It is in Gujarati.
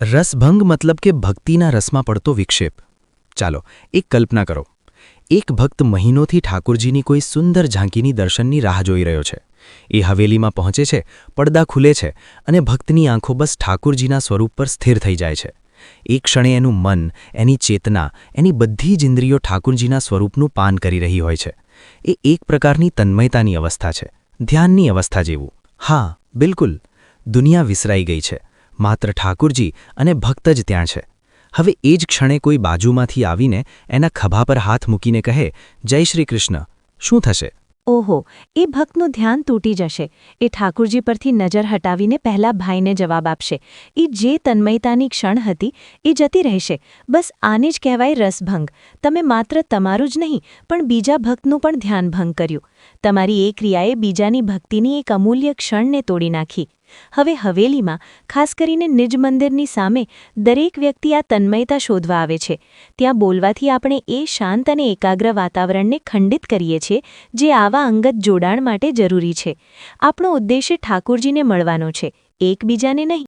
રસભંગ મતલબ કે ભક્તિના રસમાં પડતો વિક્ષેપ. ચાલો એક કલ્પના કરો. એક ભક્ત મહિનોથી ઠાકુરજીની કોઈ સુંદર ઝાંકીની દર્શનની રાહ જોઈ રહ્યો છે. એ હવેલીમાં પહોંચે છે, પડદા ખુલે છે અને ભક્તની આંખો બસ ઠાકુરજીના સ્વરૂપ પર સ્થિર થઈ જાય છે. એક ક્ષણે એનું મન, એની ચેતના, એની બધી જ ઇન્દ્રિયો ઠાકુરજીના સ્વરૂપનું પાન કરી રહી હોય છે. એ એક પ્રકારની તન્મયતાની અવસ્થા છે, ધ્યાનની અવસ્થા જેવું. હા, બિલકુલ. દુનિયા વિસરાઈ ગઈ છે. માત્ર ઠાકુરજી અને ભક્ત જ ત્યાં છે. હવે એ જ ક્ષણે કોઈ બાજુમાંથી આવીને એના ખભા પર હાથ મૂકીને કહે, જય શ્રી કૃષ્ણ. શું થશે? ઓહો, એ ભક્તનું ધ્યાન તૂટી જશે. એ ઠાકુરજી પરથી નજર હટાવીને પહેલા ભાઈને જવાબ આપશે. એ જે તન્મયતાની ક્ષણ હતી એ જતી રહેશે. બસ આને જ કહેવાય રસભંગ. તમે માત્ર તમારું જ નહીં પણ બીજા ભક્તનું પણ ધ્યાન ભંગ કર્યું. તમારી એ ક્રિયાએ બીજાની ભક્તિની એક અમૂલ્ય ક્ષણને તોડી નાખી. હવે હવેલીમાં, ખાસ કરીને નિજ મંદિરની સામે, દરેક વ્યક્તિ આ તન્મયતા શોધવા આવે છે. ત્યાં બોલવાથી આપણે એ શાંત અને એકાગ્ર વાતાવરણને ખંડિત કરીએ છીએ જે આવા અંગત જોડાણ માટે જરૂરી છે. આપણો ઉદ્દેશ્ય ઠાકુરજીને મળવાનો છે, એકબીજાને નહીં.